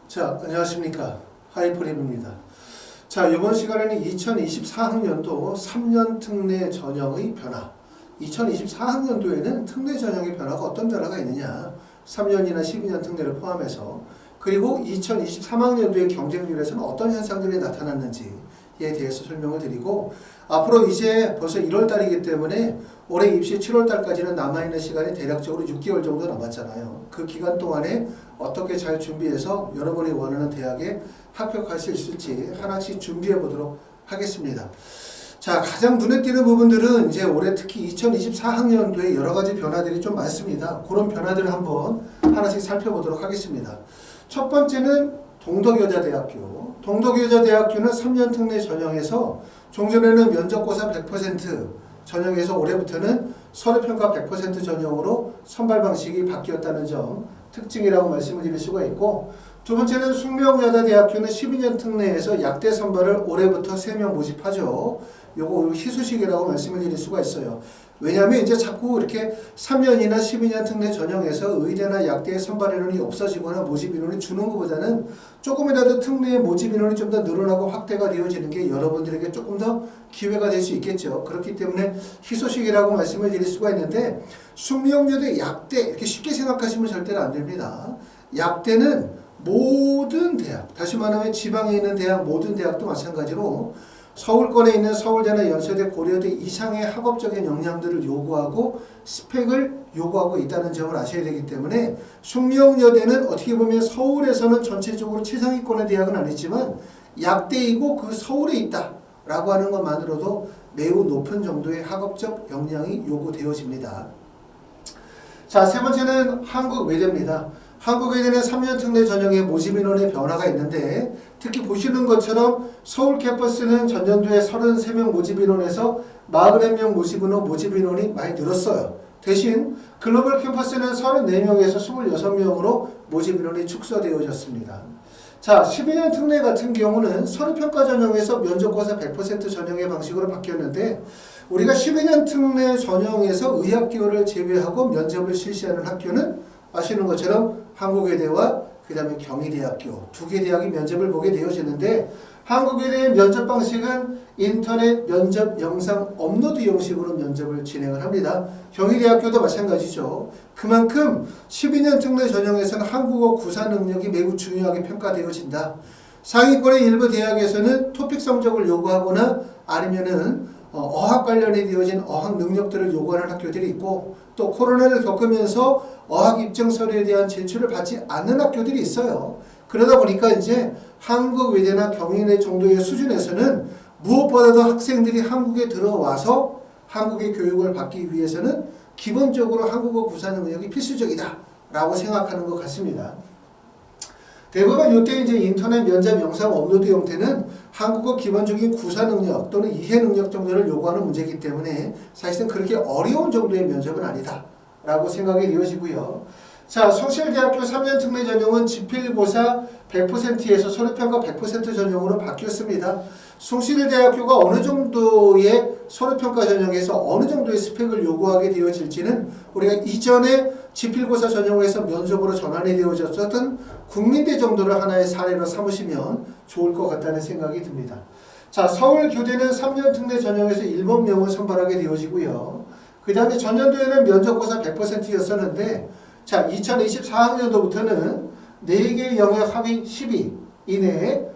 자, 안녕하십니까. 하이퍼랩입니다. 자, 이번 시간에는 2024학년도 3년 특례 전형의 변화. 2024학년도에는 특례 전형의 변화가 어떤 변화가 있느냐. 3년이나 12년 특례를 포함해서. 그리고 2023학년도의 경쟁률에서는 어떤 현상들이 나타났는지에 대해서 설명을 드리고, 앞으로 이제 벌써 1월달이기 때문에 올해 입시 7월달까지는 남아있는 시간이 대략적으로 6개월 정도 남았잖아요. 그 기간 동안에 어떻게 잘 준비해서 여러분이 원하는 대학에 합격할 수 있을지 하나씩 준비해 보도록 하겠습니다. 자, 가장 눈에 띄는 부분들은 이제 올해 특히 2024학년도에 여러 가지 변화들이 좀 많습니다. 그런 변화들을 한번 하나씩 살펴보도록 하겠습니다. 첫 번째는 동덕여자대학교. 동덕여자대학교는 3년 특례 전형에서 종전에는 면접고사 100% 전형에서 올해부터는 서류평가 100% 전형으로 선발 방식이 바뀌었다는 점 특징이라고 말씀을 드릴 수가 있고, 두 번째는 숙명여자대학교는 12년 특례에서 약대 선발을 올해부터 3명 모집하죠. 요거 희소식이라고 말씀을 드릴 수가 있어요. 왜냐하면 이제 자꾸 이렇게 3년이나 12년 특례 전형에서 의대나 약대의 선발 인원이 없어지거나 모집 인원이 주는 것보다는 조금이라도 특례의 모집 인원이 좀 더 늘어나고 확대가 되어지는 게 여러분들에게 조금 더 기회가 될 수 있겠죠. 그렇기 때문에 희소식이라고 말씀을 드릴 수가 있는데, 숙명여대 약대 이렇게 쉽게 생각하시면 절대로 안 됩니다. 약대는 모든 대학, 다시 말하면 지방에 있는 대학 모든 대학도 마찬가지로 서울권에 있는 서울대나 연세대, 고려대 이상의 학업적인 역량들을 요구하고 스펙을 요구하고 있다는 점을 아셔야 되기 때문에, 숙명여대는 어떻게 보면 서울에서는 전체적으로 최상위권의 대학은 아니지만 약대이고 그 서울에 있다라고 하는 것만으로도 매우 높은 정도의 학업적 역량이 요구되어집니다. 자, 세 번째는 한국외대입니다. 한국외대는 3년 특례 전형의 모집 인원의 변화가 있는데, 특히 보시는 것처럼 서울 캠퍼스는 전년도에 33명 모집 인원에서 41명 모집 인원이 많이 늘었어요. 대신 글로벌 캠퍼스는 34명에서 26명으로 모집 인원이 축소되어졌습니다. 자, 12년 특례 같은 경우는 서류평가 전형에서 면접고사 100% 전형의 방식으로 바뀌었는데, 우리가 12년 특례 전형에서 의학기호를 제외하고 면접을 실시하는 학교는 아시는 것처럼 한국외대와 그 다음에 경희대학교 두 개 대학이 면접을 보게 되어지는데, 한국외대의 면접 방식은 인터넷 면접 영상 업로드 형식으로 면접을 진행을 합니다. 경희대학교도 마찬가지죠. 그만큼 12년 특례 전형에서는 한국어 구사 능력이 매우 중요하게 평가되어진다. 상위권의 일부 대학에서는 토픽 성적을 요구하거나 아니면은 어학 관련에 되어진 어학 능력들을 요구하는 학교들이 있고, 또 코로나를 겪으면서 어학 입증 서류에 대한 제출을 받지 않는 학교들이 있어요. 그러다 보니까 이제 한국외대나 경희대 정도의 수준에서는 무엇보다도 학생들이 한국에 들어와서 한국의 교육을 받기 위해서는 기본적으로 한국어 구사 능력이 필수적이다 라고 생각하는 것 같습니다. 대부분 이때 이제 인터넷 면접 영상 업로드 형태는 한국어 기본적인 구사 능력 또는 이해 능력 정도를 요구하는 문제이기 때문에 사실은 그렇게 어려운 정도의 면접은 아니다 라고 생각이 되어지고요. 자, 숭실대학교 3년 특례 전형은 지필고사 100%에서 서류평가 100% 전형으로 바뀌었습니다. 숭실대학교가 어느 정도의 서류평가 전형에서 어느 정도의 스펙을 요구하게 되어질지는 우리가 이전에 지필고사 전형에서 면접으로 전환이 되어졌던 국민대 정도를 하나의 사례로 삼으시면 좋을 것 같다는 생각이 듭니다. 자, 서울교대는 3년 특례 전형에서 7명을 선발하게 되어지고요. 그 다음에 전년도에는 면접고사 100%였었는데, 자, 2024학년도부터는 4개의 영역 합의 12 이내의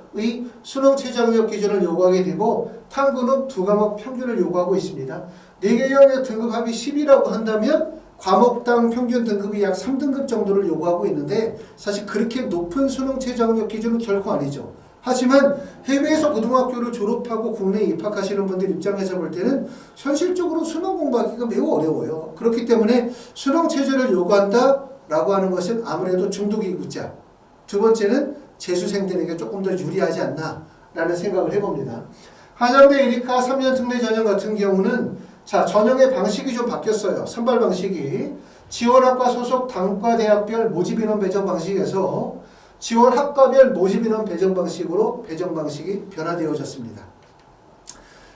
수능 최저학력 기준을 요구하게 되고, 탐구는 2과목 평균을 요구하고 있습니다. 4개 영역 등급 합의 10이라고 한다면 과목당 평균 등급이 약 3등급 정도를 요구하고 있는데, 사실 그렇게 높은 수능 최저학력 기준은 결코 아니죠. 하지만 해외에서 고등학교를 졸업하고 국내에 입학하시는 분들 입장에서 볼 때는 현실적으로 수능 공부하기가 매우 어려워요. 그렇기 때문에 수능 최저를 요구한다 라고 하는 것은 아무래도 중도기급자, 두 번째는 재수생들에게 조금 더 유리하지 않나 라는 생각을 해봅니다. 한양대 에리카 3년 특례 전형 같은 경우는, 자, 전형의 방식이 좀 바뀌었어요. 선발 방식이 지원학과 소속 단과대학별 모집인원 배정 방식에서 지원학과별 모집인원 배정 방식으로 배정 방식이 변화되어졌습니다.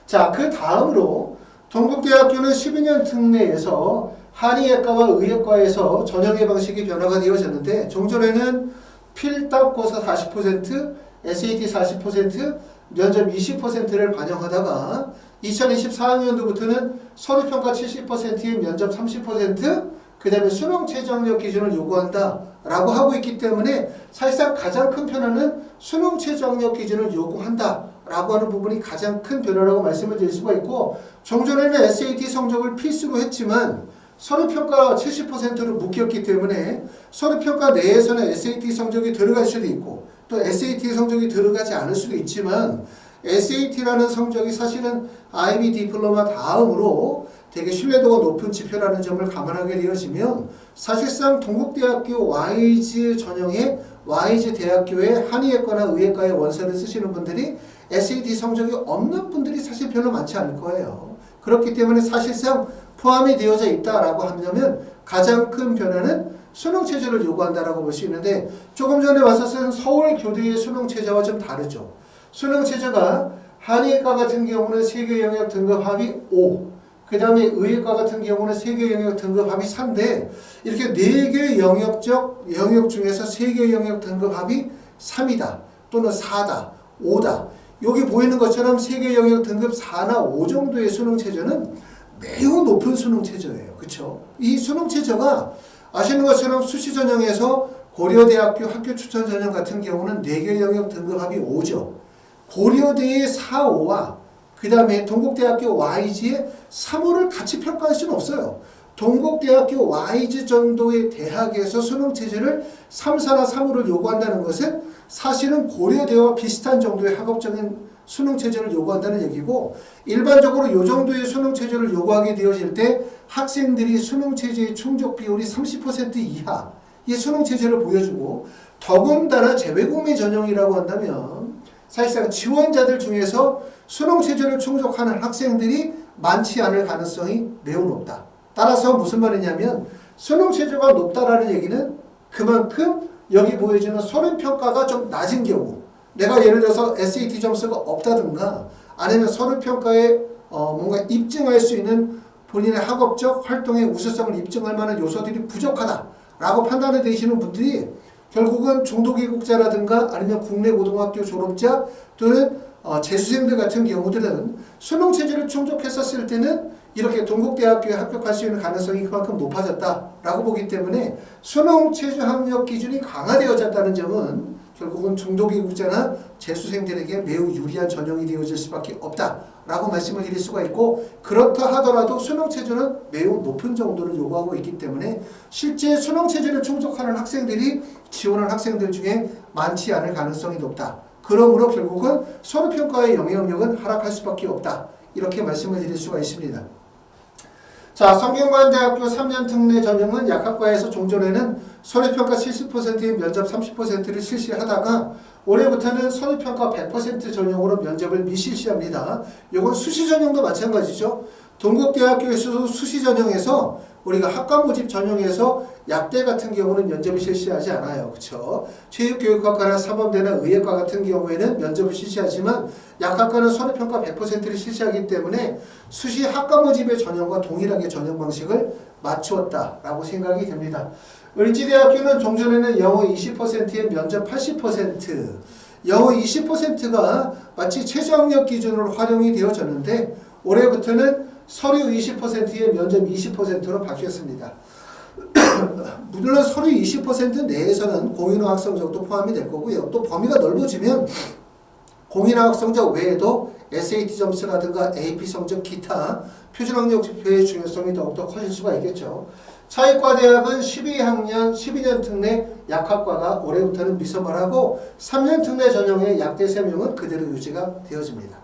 자, 그 다음으로 동국대학교는 12년 특례에서 한의학과와 의학과에서 전형의 방식이 변화가 되어졌는데, 종전에는 필답고사 40%, SAT 40%, 면접 20%를 반영하다가 2024학년도부터는 서류평가 70%에 면접 30%, 그 다음에 수능 최저학력 기준을 요구한다 라고 하고 있기 때문에 사실상 가장 큰 변화는 수능 최저학력 기준을 요구한다 라고 하는 부분이 가장 큰 변화라고 말씀을 드릴 수가 있고, 종전에는 SAT 성적을 필수로 했지만 서류평가 70%로 묶였기 때문에 서류평가 내에서는 SAT 성적이 들어갈 수도 있고 또 SAT 성적이 들어가지 않을 수도 있지만, SAT라는 성적이 사실은 IB 디플로마 다음으로 되게 신뢰도가 높은 지표라는 점을 감안하게 되어지면 사실상 동국대학교 와이즈 전형의 와이즈 대학교의 한의예과나 의예과의 원서를 쓰시는 분들이 SAT 성적이 없는 분들이 사실 별로 많지 않을 거예요. 그렇기 때문에 사실상 포함이 되어져 있다라고 하면 가장 큰 변화는 수능 체제를 요구한다라고 볼 수 있는데, 조금 전에 왔었던 서울교대의 수능 체제와 좀 다르죠. 수능 체제가 한의과 같은 경우는 세계 영역 등급 합이 5, 그 다음에 의예과 같은 경우는 세계 영역 등급 합이 3인데, 이렇게 4개 영역 중에서 세계 영역 등급 합이 3이다 또는 4다, 5다. 여기 보이는 것처럼 세계 영역 등급 4나 5 정도의 수능 체제는 매우 높은 수능 체제예요. 그렇죠? 이 수능 체제가 아시는 것처럼 수시 전형에서 고려대학교 학교 추천 전형 같은 경우는 4개 영역 등급 합이 5죠. 고려대의 4, 5와 그 다음에 동국대학교 YG의 3, 5를 같이 평가할 수는 없어요. 동국대학교 YG 정도의 대학에서 수능 체제를 3, 4나 3, 5를 요구한다는 것은 사실은 고려대와 비슷한 정도의 학업적인 수능 체제를 요구한다는 얘기고, 일반적으로 이 정도의 수능 체제를 요구하게 되어질 때 학생들이 수능 체제의 충족 비율이 30% 이하의 수능 체제를 보여주고, 더군다나 재외국민 전형이라고 한다면 사실상 지원자들 중에서 수능 체제를 충족하는 학생들이 많지 않을 가능성이 매우 높다. 따라서 무슨 말이냐면 수능 체제가 높다라는 얘기는 그만큼 여기 보여주는 서류평가가 좀 낮은 경우, 내가 예를 들어서 SAT 점수가 없다든가 아니면 서류평가에 뭔가 입증할 수 있는 본인의 학업적 활동의 우수성을 입증할 만한 요소들이 부족하다라고 판단을 내시는 분들이 결국은 중도기국자라든가 아니면 국내 고등학교 졸업자 또는 재수생들 같은 경우들은 수능 체제를 충족했었을 때는 이렇게 동국대학교에 합격할 수 있는 가능성이 그만큼 높아졌다라고 보기 때문에 수능 최저 학력 기준이 강화되어졌다는 점은 결국은 중도기국자나 재수생들에게 매우 유리한 전형이 되어질 수밖에 없다라고 말씀을 드릴 수가 있고, 그렇다 하더라도 수능 체제는 매우 높은 정도를 요구하고 있기 때문에 실제 수능 체제를 충족하는 학생들이 지원한 학생들 중에 많지 않을 가능성이 높다. 그러므로 결국은 서류평가의 영향력은 하락할 수밖에 없다. 이렇게 말씀을 드릴 수가 있습니다. 자, 성균관대학교 3년 특례 전형은 약학과에서 종전에는 서류평가 70%의 면접 30%를 실시하다가 올해부터는 서류평가 100% 전형으로 면접을 미실시합니다. 이건 수시 전형도 마찬가지죠. 동국대학교에서도 수시 전형에서 우리가 학과 모집 전형에서 약대 같은 경우는 면접을 실시하지 않아요. 그렇죠? 체육교육학과나 사범대나 의예과 같은 경우에는 면접을 실시하지만 약학과는 서류평가 100%를 실시하기 때문에 수시 학과 모집의 전형과 동일하게 전형 방식을 맞추었다라고 생각이 됩니다. 을지대학교는 종전에는 영어 20%에 면접 80%, 영어 20%가 마치 최저학력 기준으로 활용이 되어졌는데 올해부터는 서류 20%에 면접 20%로 바뀌었습니다. 물론 서류 20% 내에서는 공인어학 성적도 포함이 될 거고요. 또 범위가 넓어지면 공인어학 성적 외에도 SAT 점수라든가 AP 성적 기타 표준학력 지표의 중요성이 더욱더 커질 수가 있겠죠. 차이과대학은 12년 특례 약학과가 올해부터는 미서발하고 3년 특례 전형의 약대 3명은 그대로 유지가 되어집니다.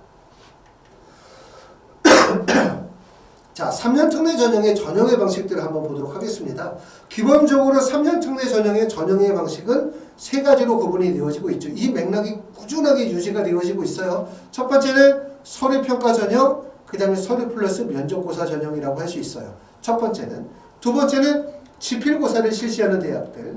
자, 3년 특례 전형의 전형의 방식들을 한번 보도록 하겠습니다. 기본적으로 3년 특례 전형의 전형의 방식은 세 가지로 구분이 되어지고 있죠. 이 맥락이 꾸준하게 유지가 되어지고 있어요. 첫 번째는 서류평가 전형, 그 다음에 서류 플러스 면접고사 전형이라고 할 수 있어요. 첫 번째는. 두 번째는 지필고사를 실시하는 대학들.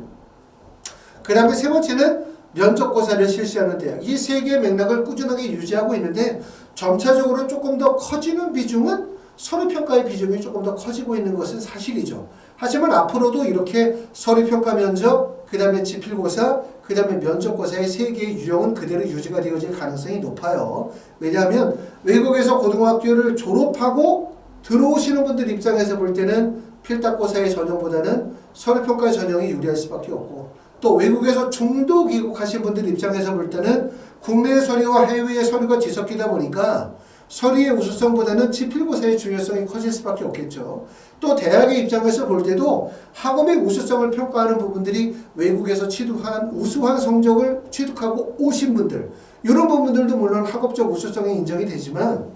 그 다음에 세 번째는 면접고사를 실시하는 대학. 이 세 개의 맥락을 꾸준하게 유지하고 있는데 점차적으로 조금 더 커지는 비중은 서류평가의 비중이 조금 더 커지고 있는 것은 사실이죠. 하지만 앞으로도 이렇게 서류평가 면접, 그 다음에 지필고사, 그 다음에 면접고사의 3개의 유형은 그대로 유지가 되어질 가능성이 높아요. 왜냐하면 외국에서 고등학교를 졸업하고 들어오시는 분들 입장에서 볼 때는 필답고사의 전형보다는 서류평가 전형이 유리할 수밖에 없고, 또 외국에서 중도 귀국하신 분들 입장에서 볼 때는 국내 서류와 해외의 서류가 뒤섞이다 보니까 서류의 우수성보다는 지필고사의 중요성이 커질 수밖에 없겠죠. 또 대학의 입장에서 볼 때도 학업의 우수성을 평가하는 부분들이 외국에서 취득한 우수한 성적을 취득하고 오신 분들, 이런 부분들도 물론 학업적 우수성이 인정이 되지만,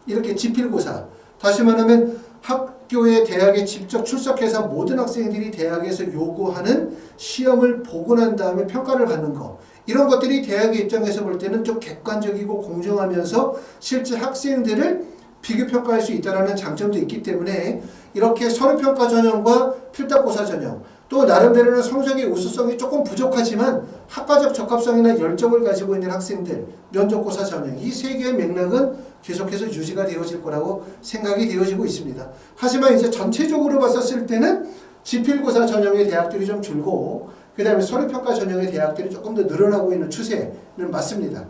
이렇게 지필고사, 다시 말하면 학교에 대학에 직접 출석해서 모든 학생들이 대학에서 요구하는 시험을 보고 난 다음에 평가를 받는 거, 이런 것들이 대학의 입장에서 볼 때는 좀 객관적이고 공정하면서 실제 학생들을 비교평가할 수 있다는 장점도 있기 때문에, 이렇게 서류평가 전형과 필답고사 전형, 또 나름대로는 성적의 우수성이 조금 부족하지만 학과적 적합성이나 열정을 가지고 있는 학생들, 면접고사 전형, 이 3개의 맥락은 계속해서 유지가 되어질 거라고 생각이 되어지고 있습니다. 하지만 이제 전체적으로 봤었을 때는 지필고사 전형의 대학들이 좀 줄고, 그 다음에 서류평가 전형의 대학들이 조금 더 늘어나고 있는 추세는 맞습니다.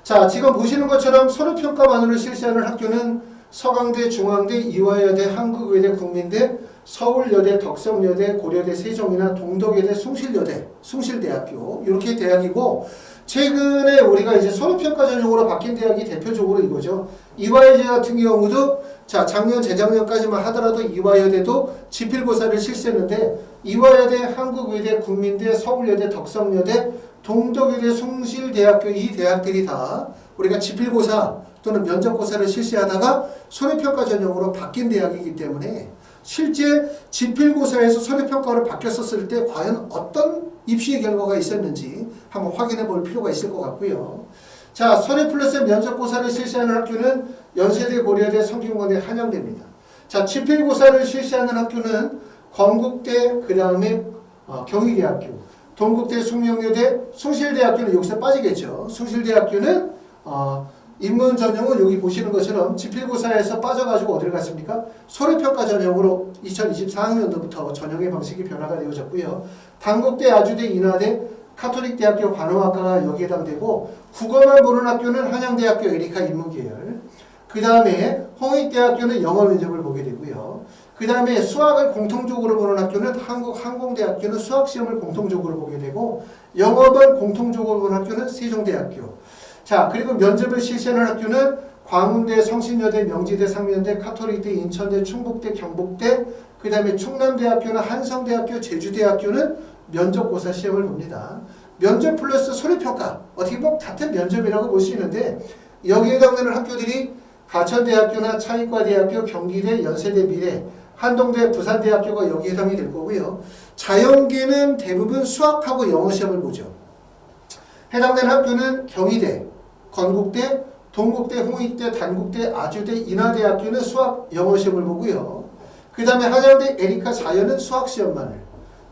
자, 지금 보시는 것처럼 서류평가만으로 실시하는 학교는 서강대, 중앙대, 이화여대, 한국의대, 국민대, 서울여대, 덕성여대, 고려대, 세종이나 동덕여대, 숭실대학교, 이렇게 대학이고, 최근에 우리가 이제 서류평가 전형으로 바뀐 대학이 대표적으로 이거죠. 이화여대 같은 경우도, 자, 작년, 재작년까지만 하더라도 이화여대도 지필고사를 실시했는데, 이화여대, 한국의대, 국민대, 서울여대, 덕성여대, 동덕여대, 숭실대학교, 이 대학들이 다 우리가 지필고사 또는 면접고사를 실시하다가 서류평가 전형으로 바뀐 대학이기 때문에, 실제 지필고사에서 서류평가로 바뀌었을 때 과연 어떤 입시 결과가 있었는지 한번 확인해 볼 필요가 있을 것 같고요. 자, 서류 플러스 면접고사를 실시하는 학교는 연세대, 고려대, 성균관대, 한양대입니다. 자, 지필고사를 실시하는 학교는 건국대, 그 다음에 경희대학교, 동국대, 숭명여대, 숭실대학교는 여기서 빠지겠죠. 숭실대학교는 인문 전형은 여기 보시는 것처럼 지필고사에서 빠져가지고 어디를 갔습니까? 서류평가 전형으로 2024학년도부터 전형의 방식이 변화가 되어졌고요. 단국대, 아주대, 인하대, 카톨릭대학교 관호학과가 여기에 해당되고, 국어만 보는 학교는 한양대학교 에리카 인문계열, 그 다음에 홍익대학교는 영어 면접을 보게 되고요. 그 다음에 수학을 공통적으로 보는 학교는 한국항공대학교는 수학시험을 공통적으로 보게 되고, 영어만 공통적으로 보는 학교는 세종대학교. 자, 그리고 면접을 실시하는 학교는 광운대, 성신여대, 명지대, 상면대, 카톨릭대, 인천대, 충북대, 경북대, 그 다음에 충남대학교나 한성대학교, 제주대학교는 면접고사 시험을 봅니다. 면접 플러스 서류평가, 어떻게 보면 같은 면접이라고 볼 수 있는데, 여기에 해당되는 학교들이 가천대학교나 차이과대학교, 경기대, 연세대, 미래, 한동대, 부산대학교가 여기에 해당이 될 거고요. 자연계는 대부분 수학하고 영어 시험을 보죠. 해당되는 학교는 경희대, 건국대, 동국대, 홍익대, 단국대, 아주대, 인하대학교는 수학 영어 시험을 보고요. 그 다음에 한양대, 에리카, 자연은 수학 시험만을,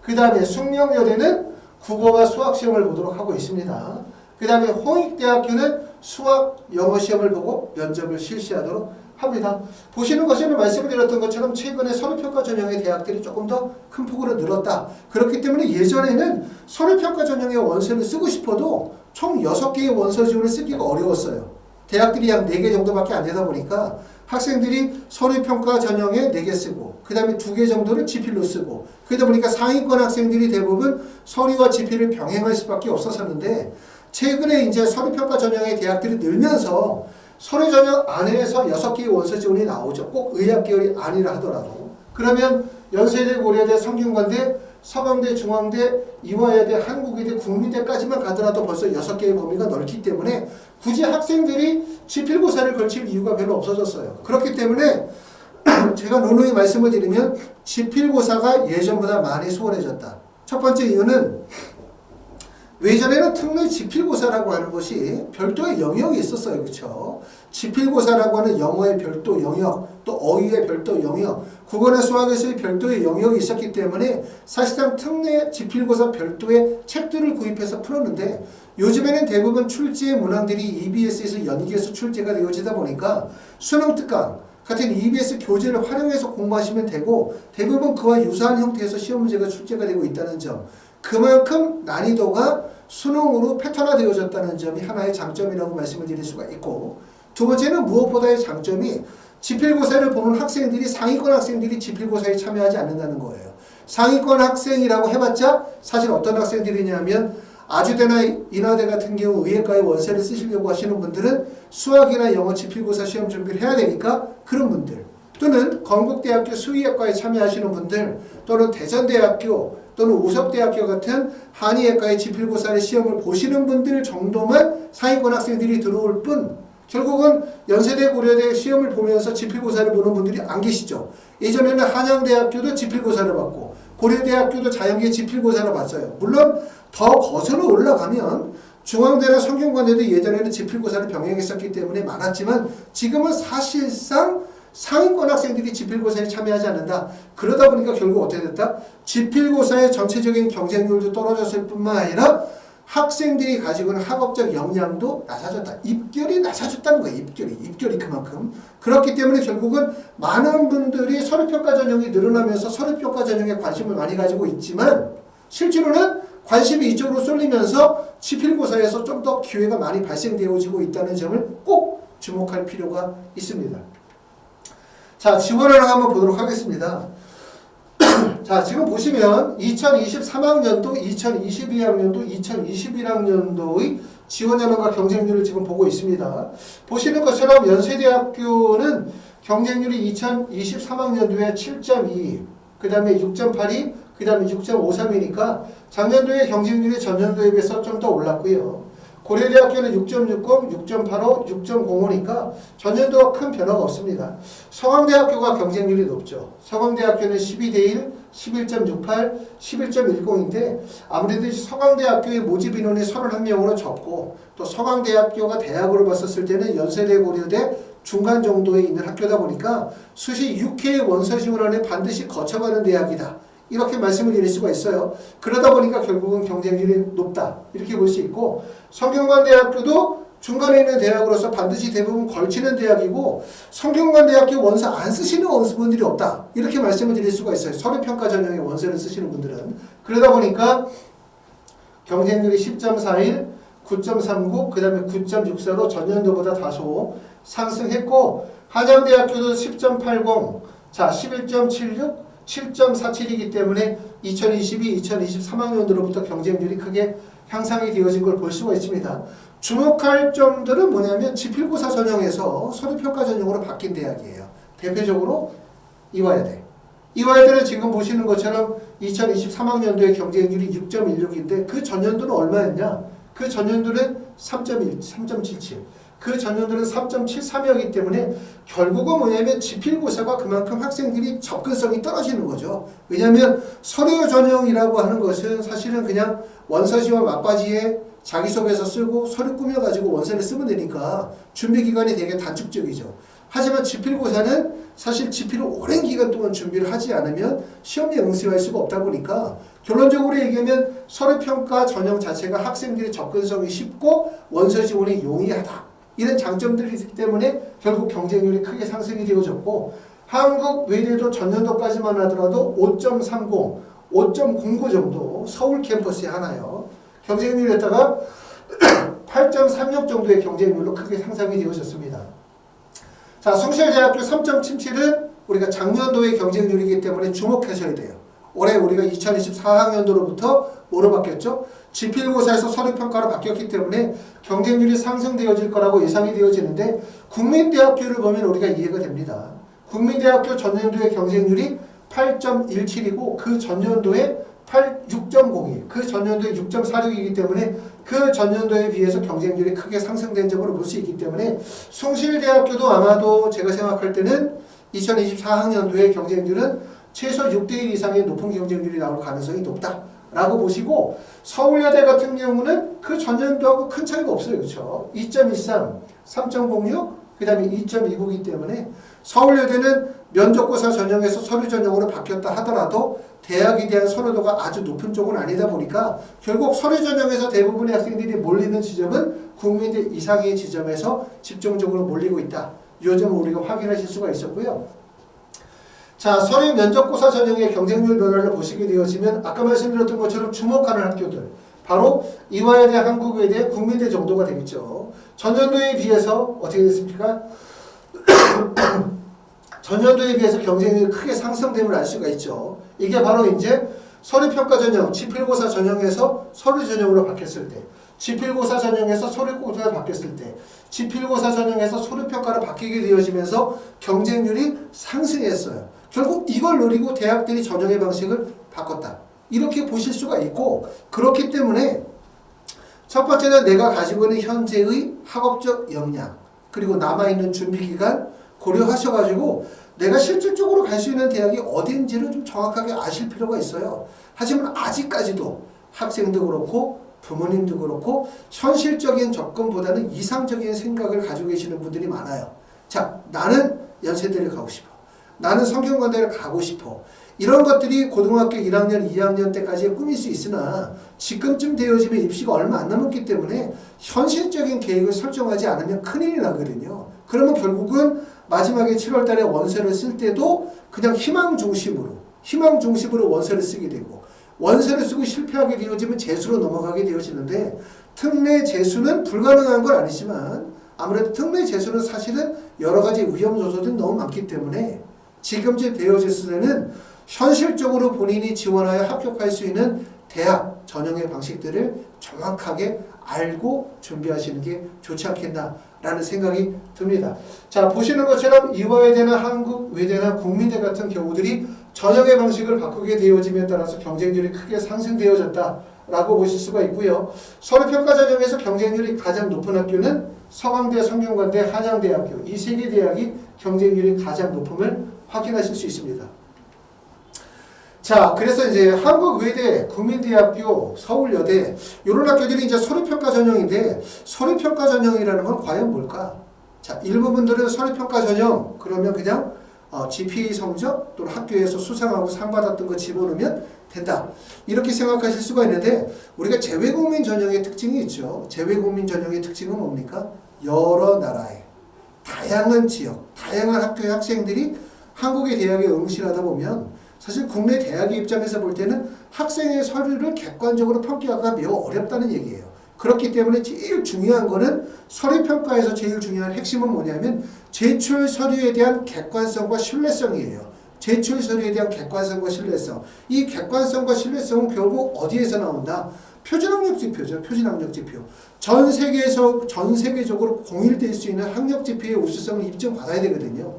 그 다음에 숭명여대는 국어와 수학 시험을 보도록 하고 있습니다. 그 다음에 홍익대학교는 수학 영어 시험을 보고 면접을 실시하도록 합니다. 보시는 것에는 말씀드렸던 것처럼 최근에 서류평가 전형의 대학들이 조금 더 큰 폭으로 늘었다. 그렇기 때문에 예전에는 서류평가 전형의 원서를 쓰고 싶어도 총 6개의 원서 지원을 쓰기가 어려웠어요. 대학들이 약 4개 정도밖에 안 되다 보니까 학생들이 서류평가 전형에 4개 쓰고, 그 다음에 2개 정도를 지필로 쓰고, 그러다 보니까 상위권 학생들이 대부분 서류와 지필을 병행할 수밖에 없었었는데, 최근에 이제 서류평가 전형의 대학들이 늘면서 서류 전형 안에서 6개의 원서 지원이 나오죠. 꼭 의학 계열이 아니라 하더라도. 그러면 연세대, 고려대, 성균관대, 서강대, 중앙대, 이화여대, 한국의대, 국민대까지만 가더라도 벌써 6개의 범위가 넓기 때문에 굳이 학생들이 지필고사를 걸칠 이유가 별로 없어졌어요. 그렇기 때문에 제가 누누이 말씀을 드리면 지필고사가 예전보다 많이 수월해졌다. 첫 번째 이유는 예전에는 특례 지필고사라고 하는 것이 별도의 영역이 있었어요. 그렇죠? 지필고사라고 하는 영어의 별도 영역, 또 어휘의 별도 영역, 국어나 수학에서의 별도의 영역이 있었기 때문에 사실상 특례 지필고사 별도의 책들을 구입해서 풀었는데, 요즘에는 대부분 출제의 문항들이 EBS에서 연계해서 출제가 되어지다 보니까 수능 특강 같은 EBS 교재를 활용해서 공부하시면 되고, 대부분 그와 유사한 형태에서 시험 문제가 출제가 되고 있다는 점, 그만큼 난이도가 수능으로 패턴화되어졌다는 점이 하나의 장점이라고 말씀을 드릴 수가 있고, 두 번째는 무엇보다의 장점이 지필고사를 보는 학생들이 상위권 학생들이 지필고사에 참여하지 않는다는 거예요. 상위권 학생이라고 해봤자 사실 어떤 학생들이냐면 아주대나 인하대 같은 경우 의예과의 원서를 쓰시려고 하시는 분들은 수학이나 영어 지필고사 시험 준비를 해야 되니까 그런 분들, 또는 건국대학교 수의예과에 참여하시는 분들, 또는 대전대학교 또는 우석대학교 같은 한의예과의 지필고사의 시험을 보시는 분들 정도만 상위권 학생들이 들어올 뿐, 결국은 연세대 고려대 시험을 보면서 지필고사를 보는 분들이 안 계시죠. 예전에는 한양대학교도 지필고사를 봤고 고려대학교도 자연계 지필고사를 봤어요. 물론 더 거슬러 올라가면 중앙대나 성균관대도 예전에는 지필고사를 병행했었기 때문에 많았지만 지금은 사실상 상위권 학생들이 지필고사에 참여하지 않는다. 그러다 보니까 결국 어떻게 됐다? 지필고사의 전체적인 경쟁률도 떨어졌을 뿐만 아니라 학생들이 가지고 있는 학업적 역량도 낮아졌다. 입결이 낮아졌다는 거예요. 입결이 그만큼. 그렇기 때문에 결국은 많은 분들이 서류평가 전형이 늘어나면서 서류평가 전형에 관심을 많이 가지고 있지만 실제로는 관심이 이쪽으로 쏠리면서 지필고사에서 좀 더 기회가 많이 발생되어지고 있다는 점을 꼭 주목할 필요가 있습니다. 자, 지원하는 한번 보도록 하겠습니다. 자, 지금 보시면 2023학년도, 2022학년도, 2021학년도의 지원 연원과 경쟁률을 지금 보고 있습니다. 보시는 것처럼 연세대학교는 경쟁률이 2023학년도에 7.2, 그 다음에 6.82, 그 다음에 6.53이니까 작년도의 경쟁률이 전년도에 비해서 좀 더 올랐고요. 고려대학교는 6.60, 6.85, 6.05니까 전년도와 큰 변화가 없습니다. 서강대학교가 경쟁률이 높죠. 서강대학교는 12대1, 11.68, 11.10인데 아무래도 서강대학교의 모집 인원이 31명으로 적고 또 서강대학교가 대학으로 봤었을 때는 연세대 고려대 중간 정도에 있는 학교다 보니까 수시 6회의 원서 지원안에 반드시 거쳐가는 대학이다. 이렇게 말씀을 드릴 수가 있어요. 그러다 보니까 결국은 경쟁률이 높다. 이렇게 볼 수 있고 성균관대학교도 중간에 있는 대학으로서 반드시 대부분 걸치는 대학이고 성균관대학교 원서 안 쓰시는 원서분들이 없다. 이렇게 말씀을 드릴 수가 있어요. 서류평가 전형의 원서를 쓰시는 분들은. 그러다 보니까 경쟁률이 10.41, 9.39, 그 다음에 9.64로 전년도보다 다소 상승했고 한양대학교도 10.80, 자 11.76, 7.47이기 때문에 2022, 2023학년도로부터 경쟁률이 크게 향상이 되어진 걸 볼 수가 있습니다. 주목할 점들은 뭐냐면 지필고사 전형에서 서류평가 전형으로 바뀐 대학이에요. 대표적으로 이화여대. 이화여대는 지금 보시는 것처럼 2023학년도의 경쟁률이 6.16인데 그 전년도는 얼마였냐? 그 전년도는 3.1, 3.77. 그 전년도는 3.73이었기 때문에 결국은 뭐냐면 지필고사가 그만큼 학생들이 접근성이 떨어지는 거죠. 왜냐하면 서류 전형이라고 하는 것은 사실은 그냥 원서지와 막바지에 자기소개서 쓰고 서류 꾸며가지고 원서를 쓰면 되니까 준비기간이 되게 단축적이죠. 하지만 지필고사는 사실 지필을 오랜 기간 동안 준비를 하지 않으면 시험에 응시할 수가 없다 보니까 결론적으로 얘기하면 서류평가 전형 자체가 학생들의 접근성이 쉽고 원서 지원이 용이하다. 이런 장점들이 있기 때문에 결국 경쟁률이 크게 상승이 되어졌고 한국 외대도 전년도까지만 하더라도 5.30, 5.09 정도 서울 캠퍼스에 하나요. 경쟁률에다가 8.36 정도의 경쟁률로 크게 상승이 되어졌습니다. 자, 숭실대학교 3.77은 우리가 작년도의 경쟁률이기 때문에 주목하셔야 돼요. 올해 우리가 2024학년도로부터 뭐로 바뀌었죠? 지필고사에서 서류평가로 바뀌었기 때문에 경쟁률이 상승되어질 거라고 예상이 되어지는데 국민대학교를 보면 우리가 이해가 됩니다. 국민대학교 전년도의 경쟁률이 8.17이고 그 전년도에 6.02, 그 전년도에 6.46이기 때문에 그 전년도에 비해서 경쟁률이 크게 상승된 점으로 볼 수 있기 때문에 숭실대학교도 아마도 제가 생각할 때는 2024학년도의 경쟁률은 최소 6대1 이상의 높은 경쟁률이 나올 가능성이 높다라고 보시고 서울여대 같은 경우는 그 전년도하고 큰 차이가 없어요. 그렇죠? 2.13, 3.06, 그 다음에 2.29이기 때문에 서울여대는 면접고사 전형에서 서류 전형으로 바뀌었다 하더라도 대학에 대한 선호도가 아주 높은 쪽은 아니다 보니까 결국 서류 전형에서 대부분의 학생들이 몰리는 지점은 국민대 이상의 지점에서 집중적으로 몰리고 있다. 이 점을 우리가 확인하실 수가 있었고요. 자, 서류 면접고사 전형의 경쟁률 변화를 보시게 되어지면 아까 말씀드렸던 것처럼 주목하는 학교들 바로 이화여대, 한국외대, 국민대 정도가 되겠죠. 전년도에 비해서 어떻게 됐습니까? 전년도에 비해서 경쟁률이 크게 상승됨을 알 수가 있죠. 이게 바로 이제 서류평가 전형, 지필고사 전형에서 서류 전형으로 바뀌었을 때, 지필고사 전형에서 서류고사가 바뀌었을 때, 지필고사 전형에서 서류평가로 바뀌게 되어지면서 경쟁률이 상승했어요. 결국 이걸 노리고 대학들이 전형의 방식을 바꿨다. 이렇게 보실 수가 있고, 그렇기 때문에 첫 번째는 내가 가지고 있는 현재의 학업적 역량, 그리고 남아있는 준비기간 고려하셔가지고 내가 실질적으로 갈 수 있는 대학이 어딘지를 좀 정확하게 아실 필요가 있어요. 하지만 아직까지도 학생도 그렇고 부모님도 그렇고 현실적인 접근보다는 이상적인 생각을 가지고 계시는 분들이 많아요. 자, 나는 연세대를 가고 싶어. 나는 성균관대를 가고 싶어. 이런 것들이 고등학교 1학년, 2학년 때까지의 꿈일 수 있으나 지금쯤 되어지면 입시가 얼마 안 남았기 때문에 현실적인 계획을 설정하지 않으면 큰일이 나거든요. 그러면 결국은 마지막에 7월 달에 원서를 쓸 때도 그냥 희망 중심으로 원서를 쓰게 되고, 원서를 쓰고 실패하게 되어지면 재수로 넘어가게 되어지는데, 특례 재수는 불가능한 건 아니지만 아무래도 특례 재수는 사실은 여러 가지 위험 요소들이 너무 많기 때문에 지금쯤 되어졌을 때는 현실적으로 본인이 지원하여 합격할 수 있는 대학 전형의 방식들을 정확하게 알고 준비하시는 게 좋지 않겠나라는 생각이 듭니다. 자, 보시는 것처럼 이화여대나 한국외대나 국민대 같은 경우들이 전형의 방식을 바꾸게 되어짐에 따라서 경쟁률이 크게 상승되어졌다라고 보실 수가 있고요. 서류평가 전형에서 경쟁률이 가장 높은 학교는 서강대, 성균관대, 한양대학교, 이 세 개 대학이 경쟁률이 가장 높음을 확인하실 수 있습니다. 자, 그래서 이제 한국외대, 국민대학교, 서울여대 이런 학교들이 이제 서류평가 전형인데, 서류평가 전형이라는 건 과연 뭘까? 자, 일부분들은 서류평가 전형 그러면 그냥 GPA 성적 또는 학교에서 수상하고 상 받았던 거 집어넣으면 된다. 이렇게 생각하실 수가 있는데, 우리가 재외국민 전형의 특징이 있죠. 재외국민 전형의 특징은 뭡니까? 여러 나라의 다양한 지역, 다양한 학교의 학생들이 한국의 대학에 응시하다 보면 사실 국내 대학의 입장에서 볼 때는 학생의 서류를 객관적으로 평가하기가 매우 어렵다는 얘기예요. 그렇기 때문에 제일 중요한 거는 서류평가에서 제일 중요한 핵심은 뭐냐면 제출 서류에 대한 객관성과 신뢰성이에요. 제출 서류에 대한 객관성과 신뢰성. 이 객관성과 신뢰성은 결국 어디에서 나온다? 표준학력 지표죠. 표준학력 지표. 전 세계적으로 공일될 수 있는 학력 지표의 우수성을 입증받아야 되거든요.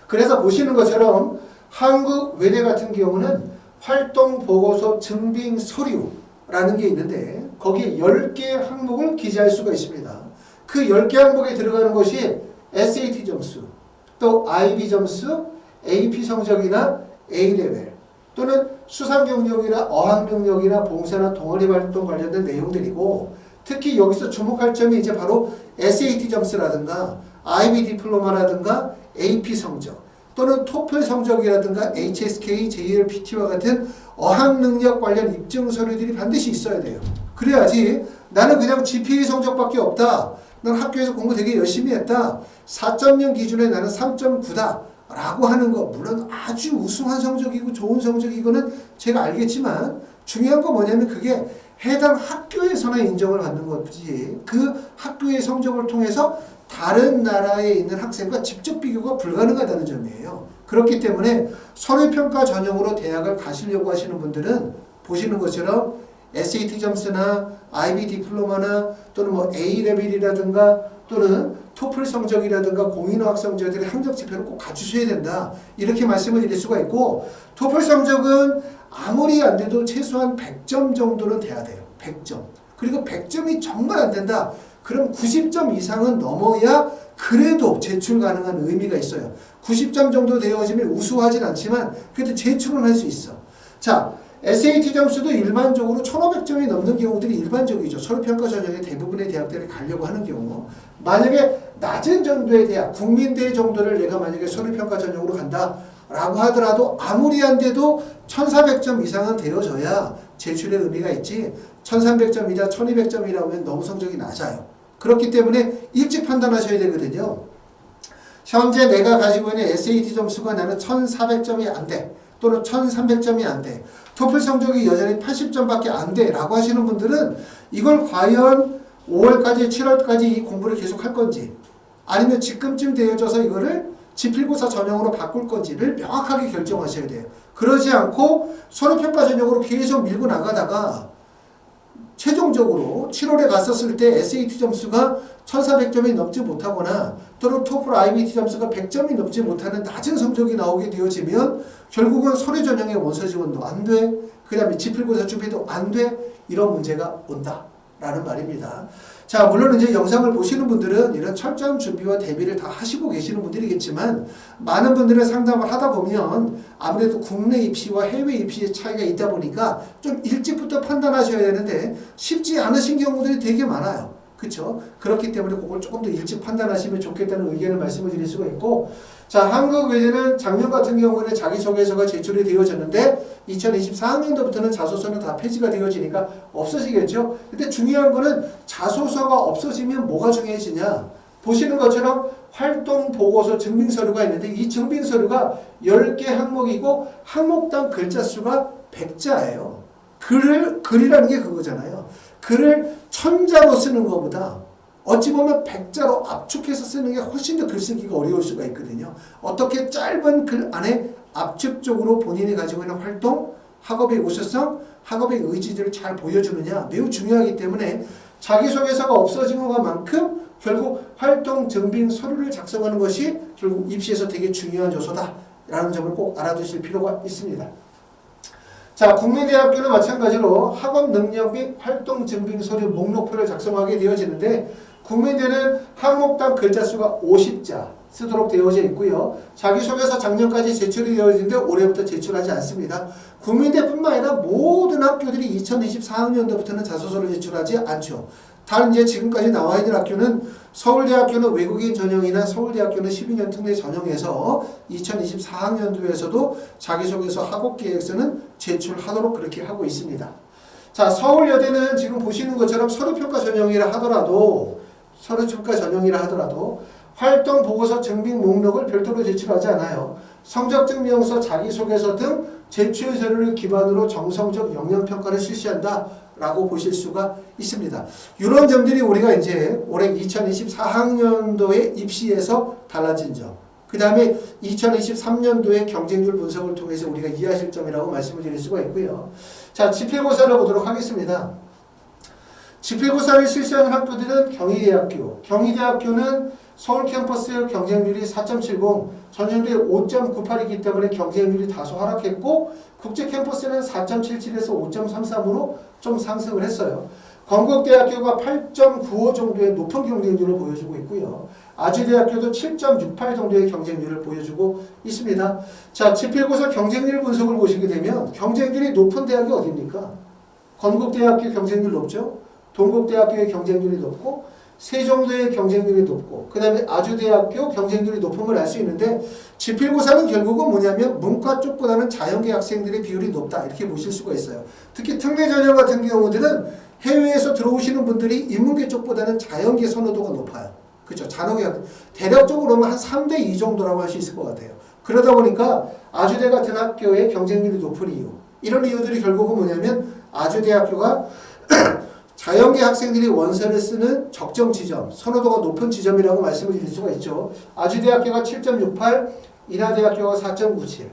그래서 보시는 것처럼 한국외대 같은 경우는 활동보고서 증빙 서류라는 게 있는데 거기에 10개 항목을 기재할 수가 있습니다. 그 10개 항목에 들어가는 것이 SAT 점수, 또 IB 점수, AP 성적이나 A레벨, 또는 수상 경력이나 어학 경력이나 봉사나 동아리 활동 관련된 내용들이고, 특히 여기서 주목할 점이 이제 바로 SAT 점수라든가 IB 디플로마라든가 AP 성적, 또는 토플 성적이라든가 HSK, JLPT와 같은 어학 능력 관련 입증 서류들이 반드시 있어야 돼요. 그래야지 나는 그냥 GPA 성적밖에 없다, 난 학교에서 공부 되게 열심히 했다, 4.0 기준에 나는 3.9다 라고 하는 거, 물론 아주 우수한 성적이고 좋은 성적이고는 제가 알겠지만 중요한 건 뭐냐면 그게 해당 학교에서나 인정을 받는 거지, 그 학교의 성적을 통해서 다른 나라에 있는 학생과 직접 비교가 불가능하다는 점이에요. 그렇기 때문에 서류평가 전형으로 대학을 가시려고 하시는 분들은 보시는 것처럼 SAT 점수나 IB 디플로마나 또는 뭐 A레벨이라든가 또는 토플 성적이라든가 공인어학 성적들의 학력 지표를 꼭 갖추셔야 된다, 이렇게 말씀을 드릴 수가 있고, 토플 성적은 아무리 안 돼도 최소한 100점 정도는 돼야 돼요. 100점. 그리고 100점이 정말 안 된다, 그럼 90점 이상은 넘어야 그래도 제출 가능한 의미가 있어요. 90점 정도 되어지면 우수하진 않지만 그래도 제출은 할 수 있어. 자, SAT 점수도 일반적으로 1500점이 넘는 경우들이 일반적이죠. 서류평가 전형의 대부분의 대학들을 가려고 하는 경우. 만약에 낮은 정도의 대학, 국민대 정도를 내가 만약에 서류평가 전형으로 간다 라고 하더라도 아무리 안 돼도 1400점 이상은 되어져야 제출의 의미가 있지, 1300점이다 1200점이라고 하면 너무 성적이 낮아요. 그렇기 때문에 일찍 판단하셔야 되거든요. 현재 내가 가지고 있는 SAT 점수가 나는 1400점이 안 돼. 또는 1300점이 안 돼. 토플 성적이 여전히 80점밖에 안 돼. 라고 하시는 분들은 이걸 과연 5월까지, 7월까지 이 공부를 계속 할 건지 아니면 지금쯤 되어져서 이거를 지필고사 전형으로 바꿀 건지를 명확하게 결정하셔야 돼요. 그러지 않고 서류평가 전형으로 계속 밀고 나가다가 최종적으로 7월에 갔었을 때 SAT 점수가 1400점이 넘지 못하거나 또는 토플 IBT 점수가 100점이 넘지 못하는 낮은 성적이 나오게 되어지면 결국은 서류 전형의 원서 지원도 안 돼. 그 다음에 지필고사 준비도 안 돼. 이런 문제가 온다. 라는 말입니다. 자, 물론 이제 영상을 보시는 분들은 이런 철저한 준비와 대비를 다 하시고 계시는 분들이겠지만 많은 분들은 상담을 하다 보면 아무래도 국내 입시와 해외 입시의 차이가 있다 보니까 좀 일찍부터 판단하셔야 되는데 쉽지 않으신 경우들이 되게 많아요. 그렇죠? 그렇기 때문에 그걸 조금 더 일찍 판단하시면 좋겠다는 의견을 말씀을 드릴 수가 있고, 자, 한국외대는 작년 같은 경우에는 자기소개서가 제출이 되어졌는데 2024학년도부터는 자소서는 다 폐지가 되어지니까 없어지겠죠. 근데 중요한 거는 자소서가 없어지면 뭐가 중요해지냐, 보시는 것처럼 활동보고서 증빙서류가 있는데 이 증빙서류가 10개 항목이고 항목당 글자 수가 100자예요. 글이라는 게 그거잖아요. 글을 1000자로 쓰는 것보다 어찌 보면 100자로 압축해서 쓰는 게 훨씬 더 글쓰기가 어려울 수가 있거든요. 어떻게 짧은 글 안에 압축적으로 본인이 가지고 있는 활동, 학업의 우수성, 학업의 의지들을 잘 보여주느냐 매우 중요하기 때문에 자기소개서가 없어지는 것만큼 결국 활동 증빙 서류를 작성하는 것이 결국 입시에서 되게 중요한 요소다라는 점을 꼭 알아두실 필요가 있습니다. 자, 국민대학교는 마찬가지로 학업 능력 및 활동 증빙 서류 목록표를 작성하게 되어지는데 국민대는 항목당 글자 수가 50자 쓰도록 되어져 있고요. 자기소개서 작년까지 제출이 되어지는데 올해부터 제출하지 않습니다. 국민대뿐만 아니라 모든 학교들이 2024학년도부터는 자소서를 제출하지 않죠. 단 이제 지금까지 나와 있는 학교는 서울대학교는 외국인 전형이나 서울대학교는 12년 특례 전형에서 2024학년도에서도 자기소개서 학업계획서는 제출하도록 그렇게 하고 있습니다. 자, 서울여대는 지금 보시는 것처럼 서류평가 전형이라 하더라도 활동보고서 증빙 목록을 별도로 제출하지 않아요. 성적증명서, 자기소개서 등 제출 서류를 기반으로 정성적 역량평가를 실시한다 라고 보실 수가 있습니다. 이런 점들이 우리가 이제 올해 2024학년도의 입시에서 달라진 점, 그 다음에 2023년도의 경쟁률 분석을 통해서 우리가 이해하실 점이라고 말씀을 드릴 수가 있고요. 자, 지필고사를 보도록 하겠습니다. 지필고사를 실시하는 학교들은 경희대학교는 서울 캠퍼스 경쟁률이 4.70, 전년도에 5.98이기 때문에 경쟁률이 다소 하락했고 국제 캠퍼스는 4.77에서 5.33으로 좀 상승을 했어요. 건국대학교가 8.95 정도의 높은 경쟁률을 보여주고 있고요. 아주대학교도 7.68 정도의 경쟁률을 보여주고 있습니다. 자, 지필고사 경쟁률 분석을 보시게 되면 경쟁률이 높은 대학이 어디입니까? 건국대학교 경쟁률 높죠? 동국대학교의 경쟁률이 높고 세종대의 경쟁률이 높고 그 다음에 아주대학교 경쟁률이 높은 걸 알 수 있는데 지필고사는 결국은 뭐냐면 문과 쪽보다는 자연계 학생들의 비율이 높다 이렇게 보실 수가 있어요. 특히 특례 전형 같은 경우들은 해외에서 들어오시는 분들이 인문계 쪽보다는 자연계 선호도가 높아요. 그렇죠? 자연계 학생 대략적으로는 한 3대2 정도라고 할 수 있을 것 같아요. 그러다 보니까 아주대 같은 학교의 경쟁률이 높은 이유, 이런 이유들이 결국은 뭐냐면 아주대학교가 자연계 학생들이 원서를 쓰는 적정 지점, 선호도가 높은 지점이라고 말씀을 드릴 수가 있죠. 아주대학교가 7.68, 인하대학교가 4.97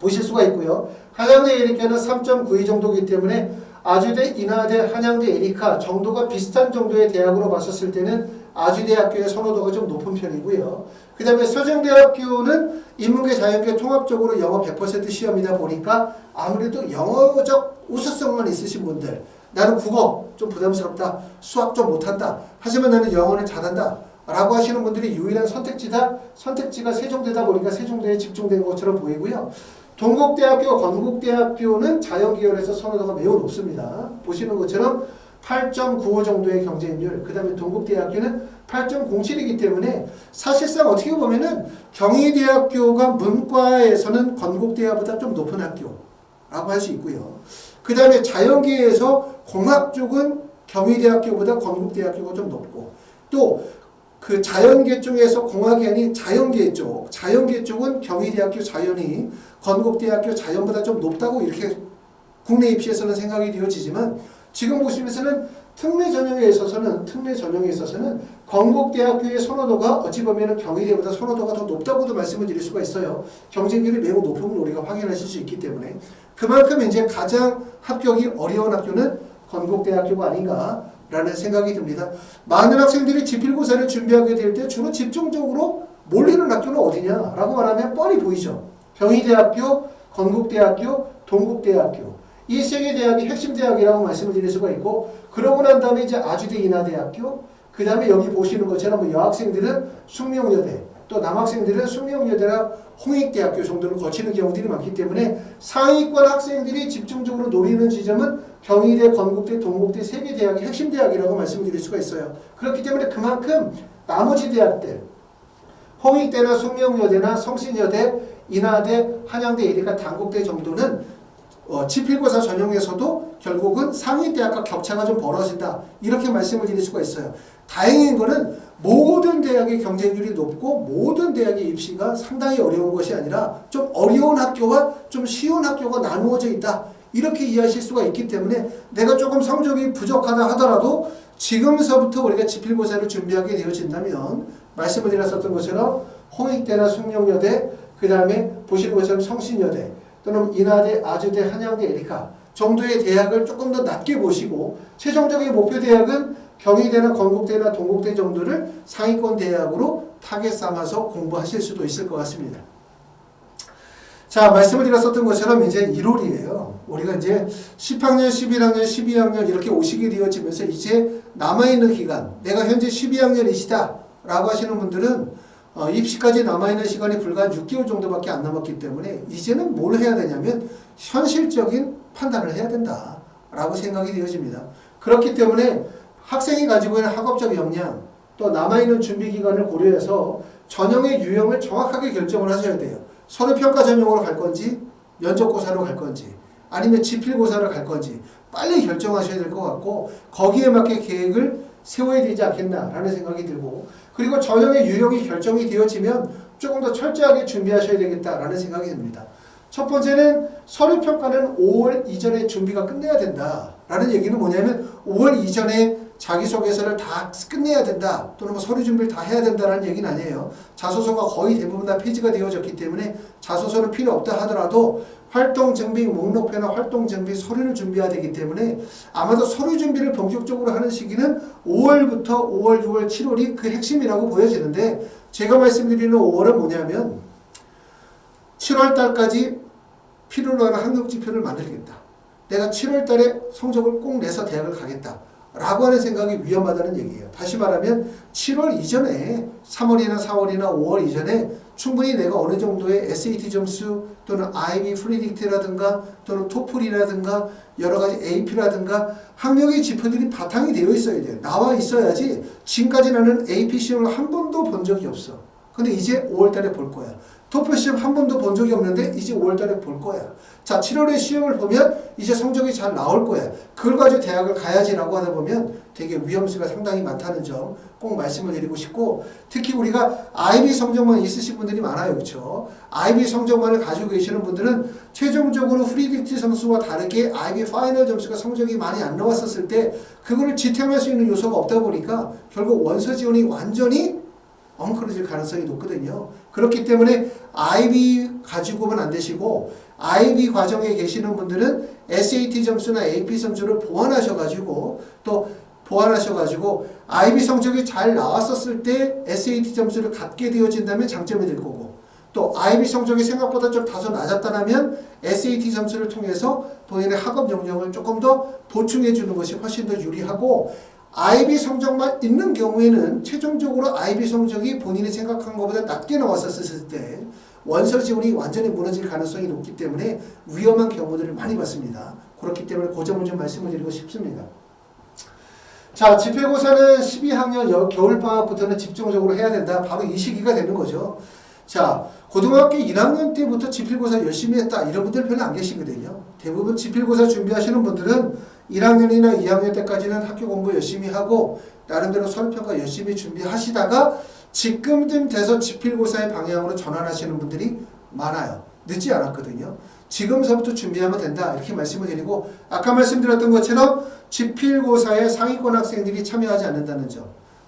보실 수가 있고요. 한양대 에리카는 3.92 정도이기 때문에 아주대, 인하대, 한양대, 에리카 정도가 비슷한 정도의 대학으로 봤었을 때는 아주대학교의 선호도가 좀 높은 편이고요. 그 다음에 서정대학교는 인문계 자연계 통합적으로 영어 100% 시험이다 보니까 아무래도 영어적 우수성만 있으신 분들, 나는 국어 좀 부담스럽다, 수학 좀 못한다, 하지만 나는 영어를 잘한다 라고 하시는 분들이 유일한 선택지가 세종대다 보니까 세종대에 집중된 것처럼 보이고요. 동국대학교, 건국대학교는 자연계열에서 선호도가 매우 높습니다. 보시는 것처럼 8.95 정도의 경쟁률, 그 다음에 동국대학교는 8.07이기 때문에 사실상 어떻게 보면은 경희대학교가 문과에서는 건국대학보다 좀 높은 학교라고 할 수 있고요. 그 다음에 자연계에서 공학 쪽은 경희대학교보다 건국대학교가 좀 높고 또 그 자연계 쪽에서 공학이 아닌 자연계 쪽은 경희대학교 자연이 건국대학교 자연보다 좀 높다고 이렇게 국내 입시에서는 생각이 되어지지만 지금 보시면서는 특례 전형에 있어서는 건국대학교의 선호도가 어찌 보면 경희대보다 선호도가 더 높다고도 말씀을 드릴 수가 있어요. 경쟁률이 매우 높은 걸 우리가 확인하실 수 있기 때문에 그만큼 이제 가장 합격이 어려운 학교는 건국대학교가 아닌가라는 생각이 듭니다. 많은 학생들이 지필고사를 준비하게 될 때 주로 집중적으로 몰리는 학교는 어디냐라고 말하면 뻔히 보이죠. 경희대학교, 건국대학교, 동국대학교 이 세 개 대학이 핵심 대학이라고 말씀을 드릴 수가 있고 그러고 난 다음에 이제 아주대 인하대학교 그 다음에 여기 보시는 것처럼 뭐 여학생들은 숙명여대 또 남학생들은 숙명여대나 홍익대학교 정도를 거치는 경우들이 많기 때문에 상위권 학생들이 집중적으로 노리는 지점은 경희대, 건국대, 동국대 세 개 대학이 핵심 대학이라고 말씀을 드릴 수가 있어요. 그렇기 때문에 그만큼 나머지 대학들 홍익대나 숙명여대나 성신여대, 인하대, 한양대, 예대가 단국대 정도는 지필고사 전형에서도 결국은 상위 대학과 격차가 좀 벌어진다. 이렇게 말씀을 드릴 수가 있어요. 다행인 거는 모든 대학의 경쟁률이 높고 모든 대학의 입시가 상당히 어려운 것이 아니라 좀 어려운 학교와 좀 쉬운 학교가 나누어져 있다. 이렇게 이해하실 수가 있기 때문에 내가 조금 성적이 부족하다 하더라도 지금서부터 우리가 지필고사를 준비하게 되어진다면 말씀을 드렸었던 것처럼 홍익대나 숙명여대 그 다음에 보시는 것처럼 성신여대 또는 인하대, 아주대, 한양대, 에리카 정도의 대학을 조금 더 낮게 보시고 최종적인 목표 대학은 경희대나 건국대나 동국대 정도를 상위권 대학으로 타겟 삼아서 공부하실 수도 있을 것 같습니다. 자, 말씀을 드렸었던 것처럼 이제 1월이에요. 우리가 이제 10학년, 11학년, 12학년 이렇게 오시게 되어지면서 이제 남아있는 기간, 내가 현재 12학년이시다 라고 하시는 분들은 입시까지 남아있는 시간이 불과 한 6개월 정도밖에 안 남았기 때문에 이제는 뭘 해야 되냐면 현실적인 판단을 해야 된다라고 생각이 되어집니다. 그렇기 때문에 학생이 가지고 있는 학업적 역량 또 남아있는 준비기간을 고려해서 전형의 유형을 정확하게 결정을 하셔야 돼요. 서류평가 전형으로 갈 건지 면접고사로 갈 건지 아니면 지필고사로 갈 건지 빨리 결정하셔야 될 것 같고 거기에 맞게 계획을 세워야 되지 않겠나라는 생각이 들고 그리고 전형의 유형이 결정이 되어지면 조금 더 철저하게 준비하셔야 되겠다라는 생각이 듭니다. 첫 번째는 서류평가는 5월 이전에 준비가 끝내야 된다라는 얘기는 뭐냐면 5월 이전에 자기소개서를 다 끝내야 된다 또는 뭐 서류 준비를 다 해야 된다는 얘기는 아니에요. 자소서가 거의 대부분 다 폐지가 되어졌기 때문에 자소서는 필요 없다 하더라도 활동증빙 목록표나 활동증빙 서류를 준비해야 되기 때문에 아마도 서류 준비를 본격적으로 하는 시기는 5월부터 5월, 6월, 7월이 그 핵심이라고 보여지는데 제가 말씀드리는 5월은 뭐냐면 7월 달까지 필요로 하는 학력지표를 만들겠다. 내가 7월 달에 성적을 꼭 내서 대학을 가겠다. 라고 하는 생각이 위험하다는 얘기예요. 다시 말하면 7월 이전에 3월이나 4월이나 5월 이전에 충분히 내가 어느 정도의 SAT 점수 또는 IB 프리딕트라든가 또는 토플이라든가 여러 가지 AP라든가 학력의 지표들이 바탕이 되어 있어야 돼요. 나와 있어야지 지금까지 나는 AP 시험을 한 번도 본 적이 없어. 근데 이제 5월 달에 볼 거야. 토플 시험 한 번도 본 적이 없는데 이제 5월 달에 볼 거야. 자, 7월에 시험을 보면 이제 성적이 잘 나올 거야. 그걸 가지고 대학을 가야지라고 하다 보면 되게 위험수가 상당히 많다는 점 꼭 말씀을 드리고 싶고 특히 우리가 IB 성적만 있으신 분들이 많아요. 그렇죠? IB 성적만을 가지고 계시는 분들은 최종적으로 프리딕트 점수와 다르게 IB 파이널 점수가 성적이 많이 안 나왔었을 때 그거를 지탱할 수 있는 요소가 없다 보니까 결국 원서 지원이 완전히 엉클어질 가능성이 높거든요. 그렇기 때문에 IB 가지고는 안 되시고 IB 과정에 계시는 분들은 SAT 점수나 AP 점수를 보완하셔가지고 IB 성적이 잘 나왔었을 때 SAT 점수를 갖게 되어진다면 장점이 될 거고 또 IB 성적이 생각보다 좀 다소 낮았다면 SAT 점수를 통해서 본인의 학업 역량을 조금 더 보충해 주는 것이 훨씬 더 유리하고 IB 성적만 있는 경우에는 최종적으로 IB 성적이 본인이 생각한 것보다 낮게 나왔었을 때 원서 지원이 완전히 무너질 가능성이 높기 때문에 위험한 경우들을 많이 봤습니다. 그렇기 때문에 그 점을 좀 말씀을 드리고 싶습니다. 자, 지필고사는 12학년 겨울방학부터는 집중적으로 해야 된다. 바로 이 시기가 되는 거죠. 자, 고등학교 1학년 때부터 지필고사 열심히 했다. 이런 분들 별로 안 계시거든요. 대부분 지필고사 준비하시는 분들은 1학년이나 2학년 때까지는 학교 공부 열심히 하고 나름대로 서류평가 열심히 준비하시다가 지금쯤 돼서 지필고사의 방향으로 전환하시는 분들이 많아요. 늦지 않았거든요. 지금서부터 준비하면 된다 이렇게 말씀을 드리고 아까 말씀드렸던 것처럼 지필고사에 상위권 학생들이 참여하지 않는다는 점.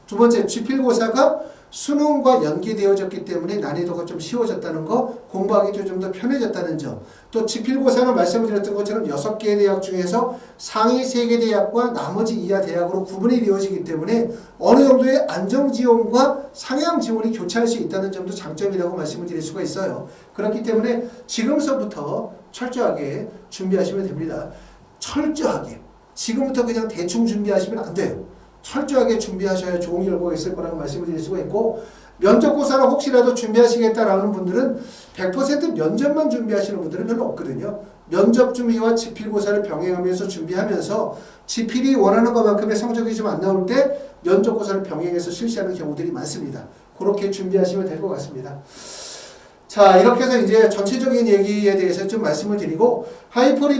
두 번째, 지필고사가 수능과 연계되어졌기 때문에 난이도가 좀 쉬워졌다는 거, 공부하기도 좀 더 편해졌다는 점. 또 지필고사는 말씀을 드렸던 것처럼 6개의 대학 중에서 상위 3개 대학과 나머지 이하 대학으로 구분이 되어지기 때문에 어느 정도의 안정지원과 상향지원이 교차할 수 있다는 점도 장점이라고 말씀을 드릴 수가 있어요. 그렇기 때문에 지금서부터 철저하게 준비하시면 됩니다. 철저하게. 지금부터 그냥 대충 준비하시면 안 돼요. 철저하게 준비하셔야 좋은 결과가 있을 거라고 말씀을 드릴 수가 있고 면접고사를 혹시라도 준비하시겠다라는 분들은 100% 면접만 준비하시는 분들은 별로 없거든요. 면접 준비와 지필고사를 병행하면서 준비하면서 지필이 원하는 것만큼의 성적이 좀 안 나올 때 면접고사를 병행해서 실시하는 경우들이 많습니다. 그렇게 준비하시면 될 것 같습니다. 자, 이렇게 해서 이제 전체적인 얘기에 대해서 좀 말씀을 드리고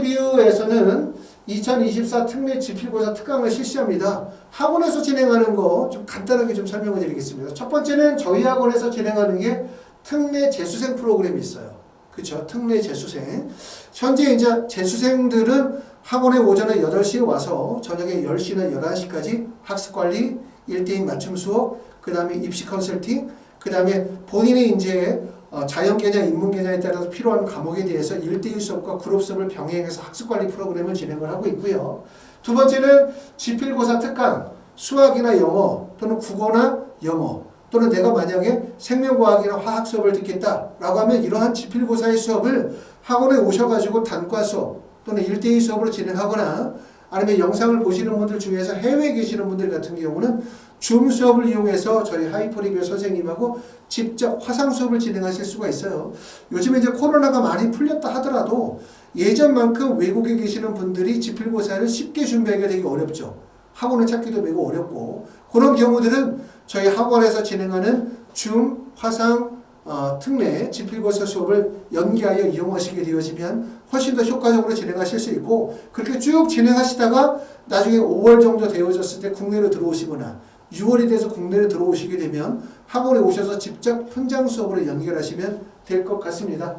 하이퍼리뷰에서는 2024 특례 지필고사 특강을 실시합니다. 학원에서 진행하는 거 좀 간단하게 좀 설명을 드리겠습니다. 첫 번째는 저희 학원에서 진행하는 게 특례 재수생 프로그램이 있어요. 그렇죠? 특례 재수생. 현재 이제 재수생들은 학원에 오전에 8시에 와서 저녁에 10시나 11시까지 학습관리, 1대1 맞춤 수업, 그 다음에 입시 컨설팅, 그 다음에 본인의 이제 자연계냐 인문계냐에 따라서 필요한 과목에 대해서 1대1 수업과 그룹 수업을 병행해서 학습관리 프로그램을 진행을 하고 있고요. 두 번째는 지필고사 특강, 수학이나 영어 또는 국어나 영어 또는 내가 만약에 생명과학이나 화학 수업을 듣겠다라고 하면 이러한 지필고사의 수업을 학원에 오셔가지고 단과 수업 또는 1대1 수업으로 진행하거나 아니면 영상을 보시는 분들 중에서 해외에 계시는 분들 같은 경우는 줌 수업을 이용해서 저희 하이퍼리뷰 선생님하고 직접 화상 수업을 진행하실 수가 있어요. 요즘에 이제 코로나가 많이 풀렸다 하더라도 예전만큼 외국에 계시는 분들이 지필고사를 쉽게 준비하기가 되게 어렵죠. 학원을 찾기도 매우 어렵고 그런 경우들은 저희 학원에서 진행하는 줌, 화상, 특례, 지필고사 수업을 연계하여 이용하시게 되어지면 훨씬 더 효과적으로 진행하실 수 있고 그렇게 쭉 진행하시다가 나중에 5월 정도 되어졌을 때 국내로 들어오시거나 6월이 돼서 국내로 들어오시게 되면 학원에 오셔서 직접 현장 수업으로 연결하시면 될 것 같습니다.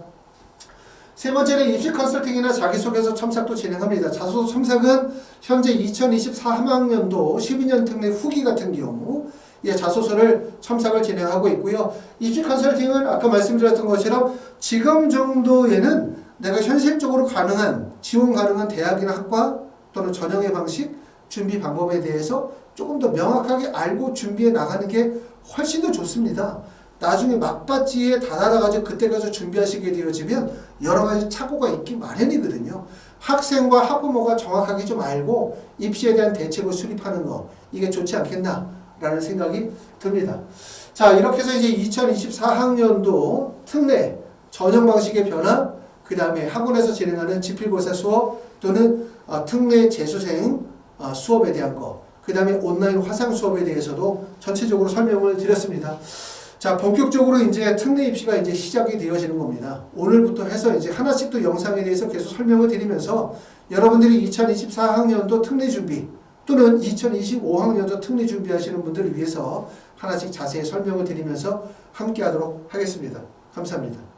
세 번째는 입시 컨설팅이나 자기소개서 첨삭도 진행합니다. 자소서 첨삭은 현재 2024학년도 12년 특례 후기 같은 경우 자소서를 첨삭을 진행하고 있고요. 입시 컨설팅은 아까 말씀드렸던 것처럼 지금 정도에는 내가 현실적으로 가능한 지원 가능한 대학이나 학과 또는 전형의 방식, 준비 방법에 대해서 조금 더 명확하게 알고 준비해 나가는 게 훨씬 더 좋습니다. 나중에 막바지에 다다라가지고 그때 가서 준비하시게 되어지면 여러 가지 착오가 있기 마련이거든요. 학생과 학부모가 정확하게 좀 알고 입시에 대한 대책을 수립하는 거 이게 좋지 않겠나라는 생각이 듭니다. 자, 이렇게 해서 이제 2024학년도 특례 전형 방식의 변화, 그 다음에 학원에서 진행하는 지필고사 수업 또는 특례 재수생 수업에 대한 거, 그 다음에 온라인 화상 수업에 대해서도 전체적으로 설명을 드렸습니다. 자, 본격적으로 이제 특례 입시가 이제 시작이 되어지는 겁니다. 오늘부터 해서 이제 하나씩 또 영상에 대해서 계속 설명을 드리면서 여러분들이 2024학년도 특례 준비 또는 2025학년도 특례 준비하시는 분들을 위해서 하나씩 자세히 설명을 드리면서 함께 하도록 하겠습니다. 감사합니다.